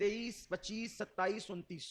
23, 25, 27, 29।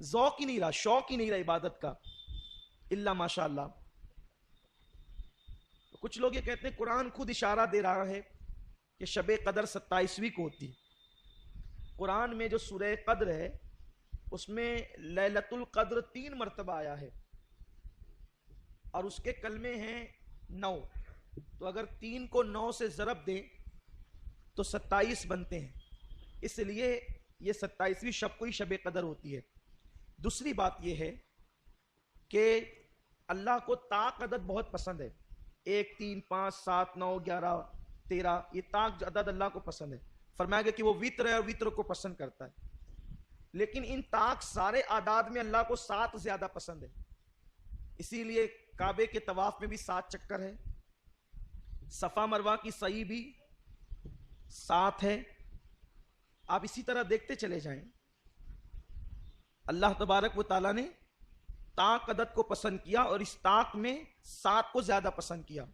ذوق ہی نہیں رہا, شوق ہی نہیں رہا عبادت کا, الا ماشاء اللہ. کچھ لوگ یہ کہتے ہیں قرآن خود اشارہ دے رہا ہے کہ شب قدر 27ویں کو ہوتی. قرآن میں جو سورہ قدر ہے اس میں لیلۃ القدر 3 مرتبہ آیا ہے اور اس کے کلمے ہیں 9. تو اگر 3 کو 9 سے ضرب دیں تو 27 بنتے ہیں, اس لیے یہ 27ویں شب کو ہی شب قدر ہوتی ہے. دوسری بات یہ ہے کہ اللہ کو طاق عدد بہت پسند ہے. 1 3 5 7 9 11 13 یہ طاق عدد اللہ کو پسند ہے. فرمایا گیا کہ وہ وطر ہے اور وطر کو پسند کرتا ہے. لیکن ان طاق سارے اعداد میں اللہ کو 7 زیادہ پسند ہے. اسی لیے کعبے کے طواف میں بھی 7 چکر ہے, صفا مروہ کی سعی بھی 7 ہے. آپ اسی طرح دیکھتے چلے جائیں, اللہ تبارک و تعالیٰ نے طاق عدد کو پسند کیا اور اس طاق میں 7 کو زیادہ پسند کیا.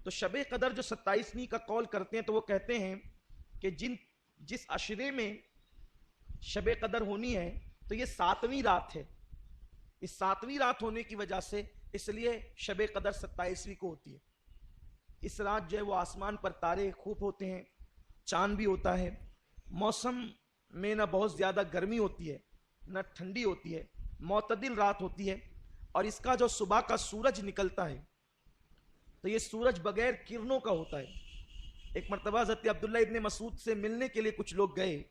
تو شب قدر جو 27ویں کا قول کرتے ہیں تو وہ کہتے ہیں کہ جس عشرے میں شب قدر ہونی ہے تو یہ 7ویں رات ہے. اس 7ویں رات ہونے کی وجہ سے اس لیے شب قدر 27ویں کو ہوتی ہے. اس رات جو ہے وہ آسمان پر تارے خوب ہوتے ہیں, چاند بھی ہوتا ہے, موسم میں نہ بہت زیادہ گرمی ہوتی ہے نہ ٹھنڈی ہوتی ہے, معتدل رات ہوتی ہے. اور اس کا جو صبح کا سورج نکلتا ہے تو یہ سورج بغیر کرنوں کا ہوتا ہے. ایک مرتبہ حضرت عبداللہ ابن مسعود سے ملنے کے لیے کچھ لوگ گئے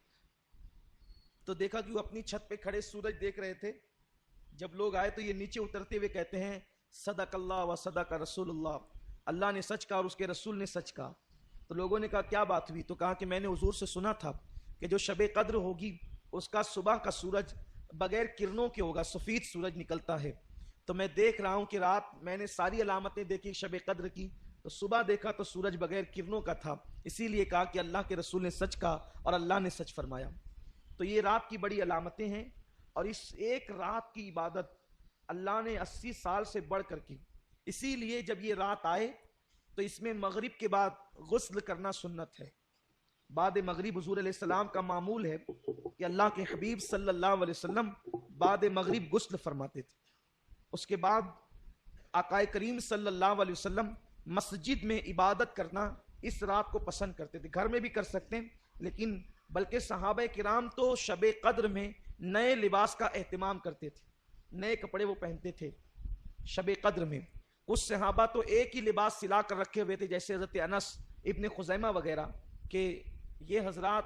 تو دیکھا کہ وہ اپنی چھت پہ کھڑے سورج دیکھ رہے تھے. جب لوگ آئے تو یہ نیچے اترتے ہوئے کہتے ہیں صدق اللہ و صدق رسول اللہ, اللہ نے سچ کہا اور اس کے رسول نے سچ کہا. تو لوگوں نے کہا کیا بات ہوئی؟ تو کہا کہ میں نے حضور سے سنا تھا کہ جو شب قدر ہوگی اس کا صبح کا سورج بغیر کرنوں کے ہوگا, سفید سورج نکلتا ہے. تو میں دیکھ رہا ہوں کہ رات میں نے ساری علامتیں دیکھی شب قدر کی, تو صبح دیکھا تو سورج بغیر کرنوں کا تھا. اسی لیے کہا کہ اللہ کے رسول نے سچ کہا اور اللہ نے سچ فرمایا. تو یہ رات کی بڑی علامتیں ہیں اور اس ایک رات کی عبادت اللہ نے 80 سال سے بڑھ کر کی. اسی لیے جب یہ رات آئے تو اس میں مغرب کے بعد غسل کرنا سنت ہے. بعد مغرب حضور علیہ السلام کا معمول ہے کہ اللہ کے حبیب صلی اللہ علیہ وسلم بعد مغرب غسل فرماتے تھے. اس کے بعد آقا کریم صلی اللہ علیہ وسلم مسجد میں عبادت کرنا اس رات کو پسند کرتے تھے. گھر میں بھی کر سکتے ہیں, لیکن بلکہ صحابہ کرام تو شب قدر میں نئے لباس کا اہتمام کرتے تھے, نئے کپڑے وہ پہنتے تھے شب قدر میں. کچھ صحابہ تو ایک ہی لباس سلا کر رکھے ہوئے تھے, جیسے حضرت انس ابن خزیمہ وغیرہ, کہ یہ حضرات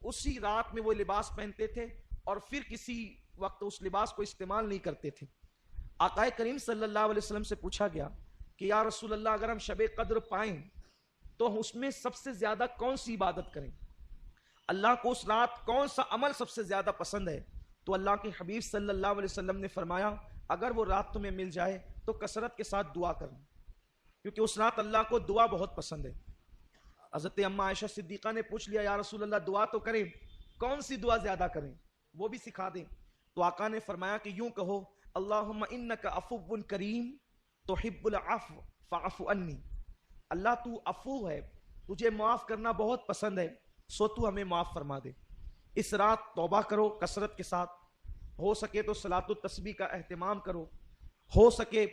اسی رات میں وہ لباس پہنتے تھے اور پھر کسی وقت اس لباس کو استعمال نہیں کرتے تھے. آقا کریم صلی اللہ علیہ وسلم سے پوچھا گیا کہ یا رسول اللہ اگر ہم شب قدر پائیں تو اس میں سب سے زیادہ کون سی عبادت کریں, اللہ کو اس رات کون سا عمل سب سے زیادہ پسند ہے؟ تو اللہ کے حبیب صلی اللہ علیہ وسلم نے فرمایا اگر وہ رات تمہیں مل جائے تو کثرت کے ساتھ دعا کرنا, کیونکہ اس رات اللہ کو دعا بہت پسند ہے. حضرت اماں عائشہ صدیقہ نے پوچھ لیا یا رسول اللہ دعا تو کریں, کون سی دعا زیادہ کریں, وہ بھی سکھا دیں. تو آقا نے فرمایا کہ یوں کہو اللہم انک عفو کریم تحب العفو فاعف عنی, اللہ تو عفو ہے, تجھے معاف کرنا بہت پسند ہے, سو تو ہمیں معاف فرما دے. اس رات توبہ کرو کثرت کے ساتھ, ہو سکے تو صلاۃ التسبیح کا اہتمام کرو, ہو سکے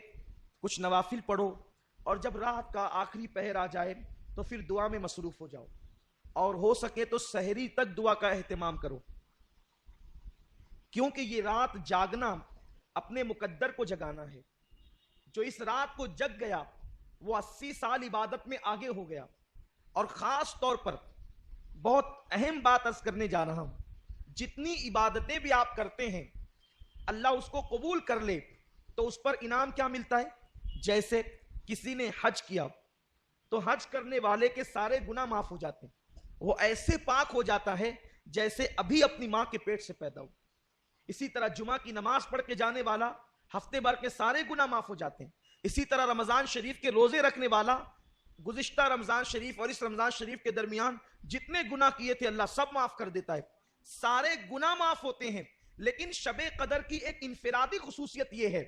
کچھ نوافل پڑھو, اور جب رات کا آخری پہر آ جائے تو پھر دعا میں مصروف ہو جاؤ, اور ہو سکے تو سحری تک دعا کا اہتمام کرو. کیونکہ یہ رات جاگنا اپنے مقدر کو جگانا ہے. جو اس رات کو جگ گیا وہ 80 سال عبادت میں آگے ہو گیا. اور خاص طور پر بہت اہم بات عرض کرنے جا رہا ہوں, جتنی عبادتیں بھی آپ کرتے ہیں اللہ اس کو قبول کر لے تو اس پر انعام کیا ملتا ہے؟ جیسے کسی نے حج کیا تو حج کرنے والے کے سارے گناہ معاف ہو جاتے ہیں, وہ ایسے پاک ہو جاتا ہے جیسے ابھی اپنی ماں کے پیٹ سے پیدا ہو. اسی طرح جمعہ کی نماز پڑھ کے جانے والا ہفتے بھر کے سارے گناہ معاف ہو جاتے ہیں. اسی طرح رمضان شریف کے روزے رکھنے والا گزشتہ رمضان شریف اور اس رمضان شریف کے درمیان جتنے گناہ کیے تھے اللہ سب معاف کر دیتا ہے, سارے گناہ معاف ہوتے ہیں. لیکن شب قدر کی ایک انفرادی خصوصیت یہ ہے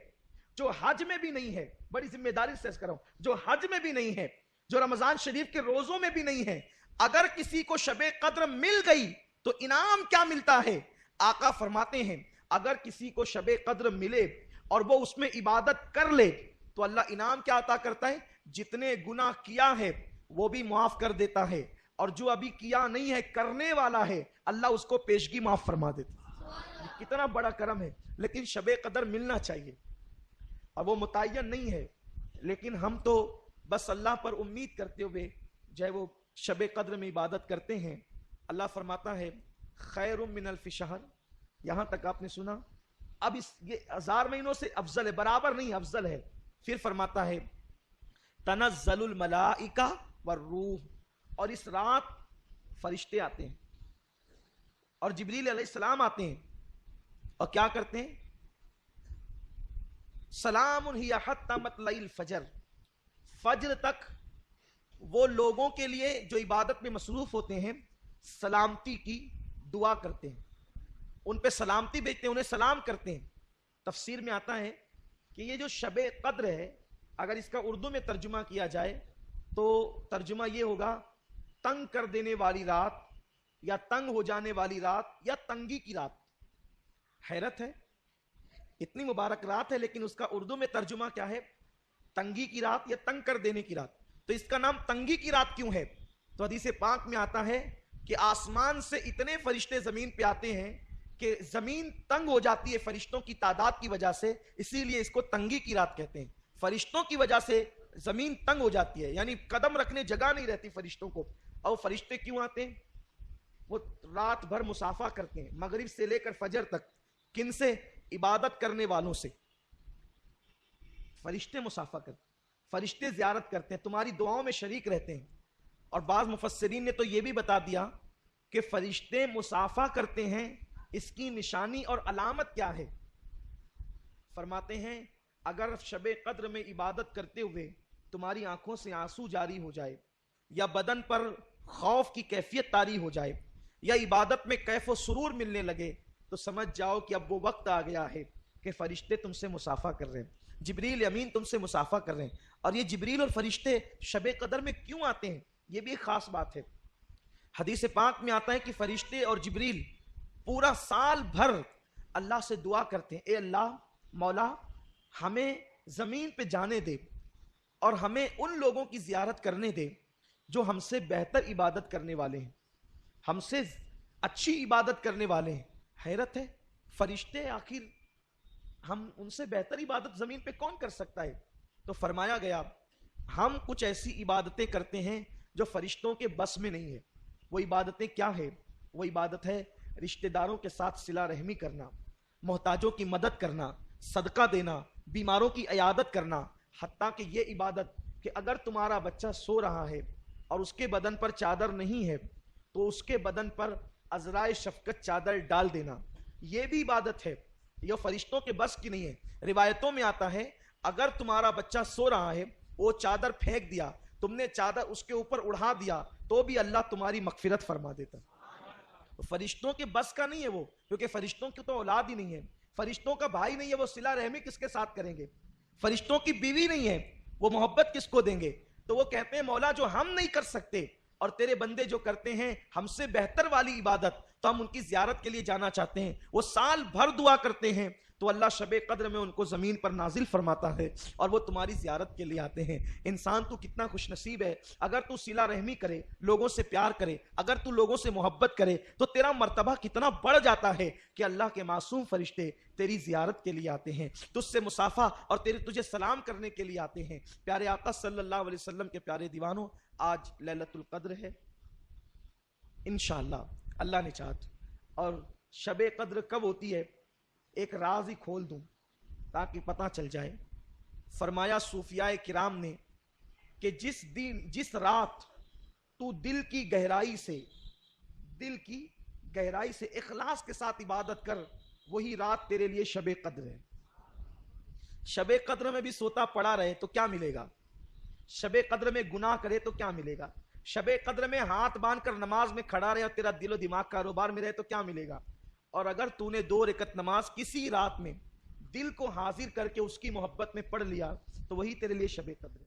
جو حج میں بھی نہیں ہے, بڑی ذمہ داری سے کر رہا ہوں, جو حج میں بھی نہیں ہے, جو رمضان شریف کے روزوں میں بھی نہیں ہے. اگر کسی کو شب قدر مل گئی تو انعام کیا ملتا ہے؟ آقا فرماتے ہیں اگر کسی کو شب قدر ملے اور وہ اس میں عبادت کر لے تو اللہ انعام کیا عطا کرتا ہے؟ جتنے گناہ کیا ہے وہ بھی معاف کر دیتا ہے، اور جو ابھی کیا نہیں ہے کرنے والا ہے اللہ اس کو پیشگی معاف فرما دیتا ہے۔ کتنا بڑا کرم ہے۔ لیکن شب قدر ملنا چاہیے، اور وہ متعین نہیں ہے، لیکن ہم تو بس اللہ پر امید کرتے ہوئے جو ہے وہ شب قدر میں عبادت کرتے ہیں۔ اللہ فرماتا ہے خیر من الف شہر، یہاں تک آپ نے سنا، اب یہ 1000 مہینوں سے افضل ہے، برابر نہیں افضل ہے۔ پھر فرماتا ہے تنزل الملائکہ والروح، اور اس رات فرشتے آتے ہیں اور جبریل علیہ السلام آتے ہیں، اور کیا کرتے ہیں؟ سلام ہی حتی مطلع الفجر، فجر تک وہ لوگوں کے لیے جو عبادت میں مصروف ہوتے ہیں سلامتی کی دعا کرتے ہیں، ان پہ سلامتی بھیجتے ہیں، انہیں سلام کرتے ہیں۔ تفسیر میں آتا ہے کہ یہ جو شب قدر ہے اگر اس کا اردو میں ترجمہ کیا جائے تو ترجمہ یہ ہوگا تنگ کر دینے والی رات، یا تنگ ہو جانے والی رات، یا تنگی کی رات۔ حیرت ہے، اتنی مبارک رات ہے لیکن اس کا اردو میں ترجمہ کیا ہے؟ تنگی کی رات یا تنگ کر دینے کی رات۔ تو اس کا نام تنگی کی رات کیوں ہے؟ تو حدیث پاک میں آتا ہے کہ آسمان سے اتنے فرشتے زمین پہ آتے ہیں کہ زمین تنگ ہو جاتی ہے فرشتوں کی تعداد کی وجہ سے، اسی لیے اس کو تنگی کی رات کہتے ہیں۔ فرشتوں کی وجہ سے زمین تنگ ہو جاتی ہے، یعنی قدم رکھنے جگہ نہیں رہتی فرشتوں کو۔ اور فرشتے کیوں آتے ہیں؟ وہ رات بھر مسافہ کرتے ہیں، مغرب سے لے کر فجر تک۔ کن سے؟ عبادت کرنے والوں سے۔ فرشتے مسافہ کرتے ہیں، فرشتے زیارت کرتے ہیں، تمہاری دعاؤں میں شریک رہتے ہیں۔ اور بعض مفسرین نے تو یہ بھی بتا دیا کہ فرشتے مسافہ کرتے ہیں، اس کی نشانی اور علامت کیا ہے؟ فرماتے ہیں اگر شب قدر میں عبادت کرتے ہوئے تمہاری آنکھوں سے آنسو جاری ہو جائے، یا بدن پر خوف کی کیفیت طاری ہو جائے، یا عبادت میں کیف و سرور ملنے لگے، تو سمجھ جاؤ کہ اب وہ وقت آ گیا ہے کہ فرشتے تم سے مسافہ کر رہے ہیں، جبریل امین تم سے مسافہ کر رہے ہیں۔ اور یہ جبریل اور فرشتے شب قدر میں کیوں آتے ہیں؟ یہ بھی ایک خاص بات ہے۔ حدیث پاک میں آتا ہے کہ فرشتے اور جبریل پورا سال بھر اللہ سے دعا کرتے ہیں، اے اللہ مولا ہمیں زمین پہ جانے دے اور ہمیں ان لوگوں کی زیارت کرنے دے جو ہم سے بہتر عبادت کرنے والے ہیں، ہم سے اچھی عبادت کرنے والے ہیں۔ حیرت ہے، فرشتے آخر ہم ان سے بہتر عبادت زمین پہ کون کر سکتا ہے؟ تو فرمایا گیا ہم کچھ ایسی عبادتیں کرتے ہیں جو فرشتوں کے بس میں نہیں ہے۔ وہ عبادتیں کیا ہے؟ وہ عبادت ہے رشتہ داروں کے ساتھ صلہ رحمی کرنا، محتاجوں کی مدد کرنا، صدقہ دینا، بیماروں کی عیادت کرنا۔ حتیٰ کہ یہ عبادت کہ اگر تمہارا بچہ سو رہا ہے اور اس کے بدن پر چادر نہیں ہے تو اس کے بدن پر عذرائے شفقت چادر ڈال دینا، یہ بھی عبادت ہے، یہ فرشتوں کے بس کی نہیں ہے۔ روایتوں میں آتا ہے اگر تمہارا بچہ سو رہا ہے، وہ چادر پھینک دیا، تم نے چادر اس کے اوپر اڑا دیا، تو بھی اللہ تمہاری مغفرت فرما دیتا۔ فرشتوں کے بس کا نہیں ہے وہ، کیونکہ فرشتوں کی تو اولاد ہی نہیں ہے، فرشتوں کا بھائی نہیں ہے، وہ صلہ رحمی کس کے ساتھ کریں گے؟ فرشتوں کی بیوی نہیں ہے، وہ محبت کس کو دیں گے؟ تو وہ کہتے ہیں مولا جو ہم نہیں کر سکتے اور تیرے بندے جو کرتے ہیں ہم سے بہتر والی عبادت، تو ہم ان کی زیارت کے لیے جانا چاہتے ہیں۔ وہ سال بھر دعا کرتے ہیں تو اللہ شب قدر میں ان کو زمین پر نازل فرماتا ہے اور وہ تمہاری زیارت کے لیے آتے ہیں۔ انسان تو کتنا خوش نصیب ہے، اگر تو صلہ رحمی کرے، لوگوں سے پیار کرے، اگر تو لوگوں سے محبت کرے تو تیرا مرتبہ کتنا بڑھ جاتا ہے کہ اللہ کے معصوم فرشتے تیری زیارت کے لیے آتے ہیں، تجھ سے مصافحہ اور تجھے سلام کرنے کے لیے آتے ہیں۔ پیارے آقا صلی اللہ علیہ وسلم کے پیارے دیوانوں، آج لیلۃ القدر ہے، انشاءاللہ اللہ نے چاہت۔ اور شب قدر کب ہوتی ہے؟ ایک راز ہی کھول دوں تاکہ پتہ چل جائے۔ فرمایا صوفیاء کرام نے کہ جس رات تو دل کی گہرائی سے اخلاص کے ساتھ عبادت کر، وہی رات تیرے لیے شب قدر ہے۔ شب قدر میں بھی سوتا پڑا رہے تو کیا ملے گا؟ شب قدر میں گناہ کرے تو کیا ملے گا؟ شب قدر میں ہاتھ باندھ کر نماز میں کھڑا رہے اور تیرا دل و دماغ کاروبار میں رہے تو کیا ملے گا؟ اور اگر تو نے 2 رکعت نماز کسی رات میں دل کو حاضر کر کے اس کی محبت میں پڑھ لیا تو وہی تیرے لیے شب قدر ہے۔